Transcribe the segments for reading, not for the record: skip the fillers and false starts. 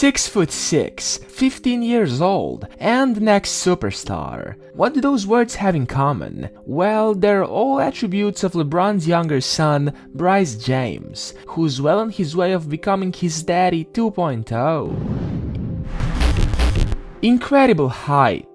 6'6", 15 years old, and next superstar. What do those words have in common? Well, they're all attributes of LeBron's younger son, Bryce James, who's well on his way of becoming his daddy 2.0. Incredible height.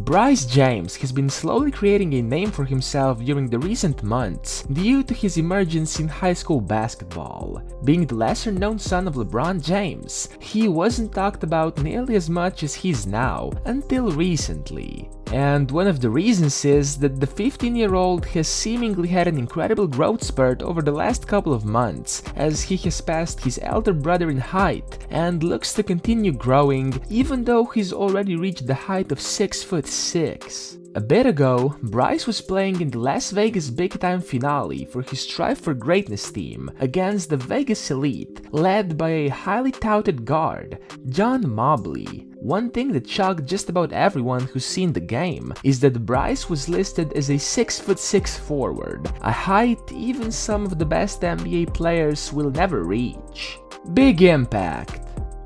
Bryce James has been slowly creating a name for himself during the recent months due to his emergence in high school basketball. Being the lesser-known son of LeBron James, he wasn't talked about nearly as much as he is now until recently. And one of the reasons is that the 15-year-old has seemingly had an incredible growth spurt over the last couple of months, as he has passed his elder brother in height and looks to continue growing even though he's already reached the height of 6'6". A bit ago, Bryce was playing in the Las Vegas Big Time finale for his Strive for Greatness team against the Vegas Elite, led by a highly touted guard, John Mobley. One thing that shocked just about everyone who's seen the game is that Bryce was listed as a 6'6" forward, a height even some of the best NBA players will never reach. Big impact.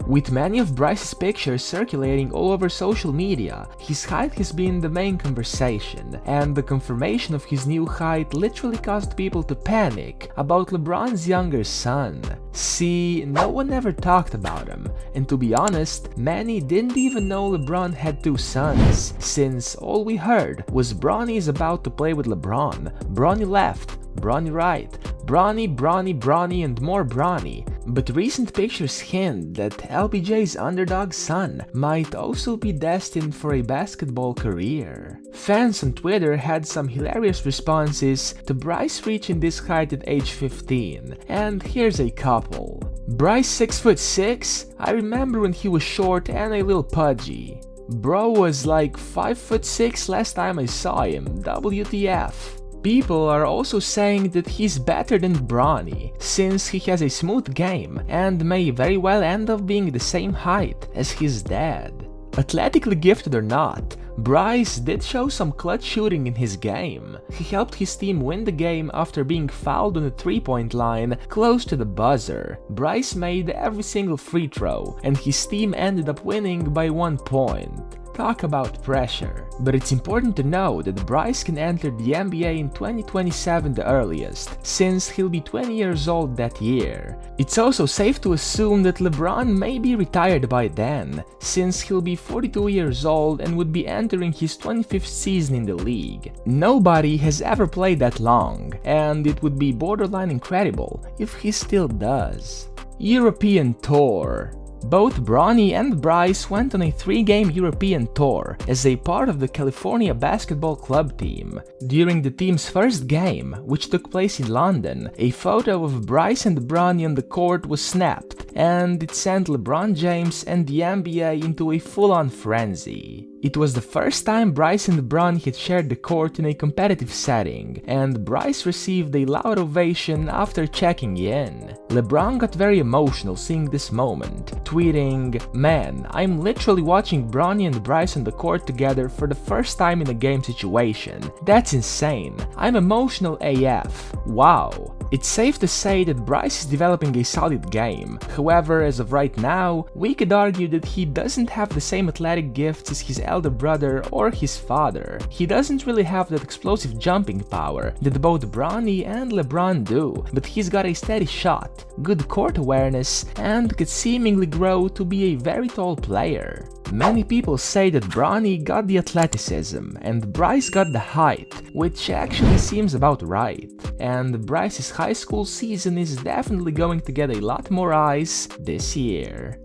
With many of Bryce's pictures circulating all over social media, his height has been the main conversation, and the confirmation of his new height literally caused people to panic about LeBron's younger son. See, no one ever talked about him, and to be honest, many didn't even know LeBron had two sons, since all we heard was Bronny is about to play with LeBron, Bronny left, Bronny right, Bronny, and more Bronny. But recent pictures hint that LBJ's underdog son might also be destined for a basketball career. Fans on Twitter had some hilarious responses to Bryce reaching this height at age 15, and here's a couple. Bryce 6'6"? I remember when he was short and a little pudgy. Bro was like 5'6" last time I saw him, WTF. People are also saying that he's better than Bronny, since he has a smooth game and may very well end up being the same height as his dad. Athletically gifted or not, Bryce did show some clutch shooting in his game. He helped his team win the game after being fouled on the three-point line close to the buzzer. Bryce made every single free throw, and his team ended up winning by 1 point. Talk about pressure. But it's important to know that Bryce can enter the NBA in 2027 the earliest, since he'll be 20 years old that year. It's also safe to assume that LeBron may be retired by then, since he'll be 42 years old and would be entering his 25th season in the league. Nobody has ever played that long, and it would be borderline incredible if he still does. European Tour. Both Bronny and Bryce went on a 3-game European tour as a part of the California Basketball Club team. During the team's first game, which took place in London, a photo of Bryce and Bronny on the court was snapped, and it sent LeBron James and the NBA into a full-on frenzy. It was the first time Bryce and Bronny had shared the court in a competitive setting, and Bryce received a loud ovation after checking in. LeBron got very emotional seeing this moment, tweeting, "Man, I'm literally watching Bronny and Bryce on the court together for the first time in a game situation. That's insane. I'm emotional AF. Wow." It's safe to say that Bryce is developing a solid game. However, as of right now, we could argue that he doesn't have the same athletic gifts as his elder brother or his father. He doesn't really have that explosive jumping power that both Bronny and LeBron do, but he's got a steady shot, good court awareness, and could seemingly grow to be a very tall player. Many people say that Bronny got the athleticism and Bryce got the height, which actually seems about right. And Bryce's high school season is definitely going to get a lot more eyes this year.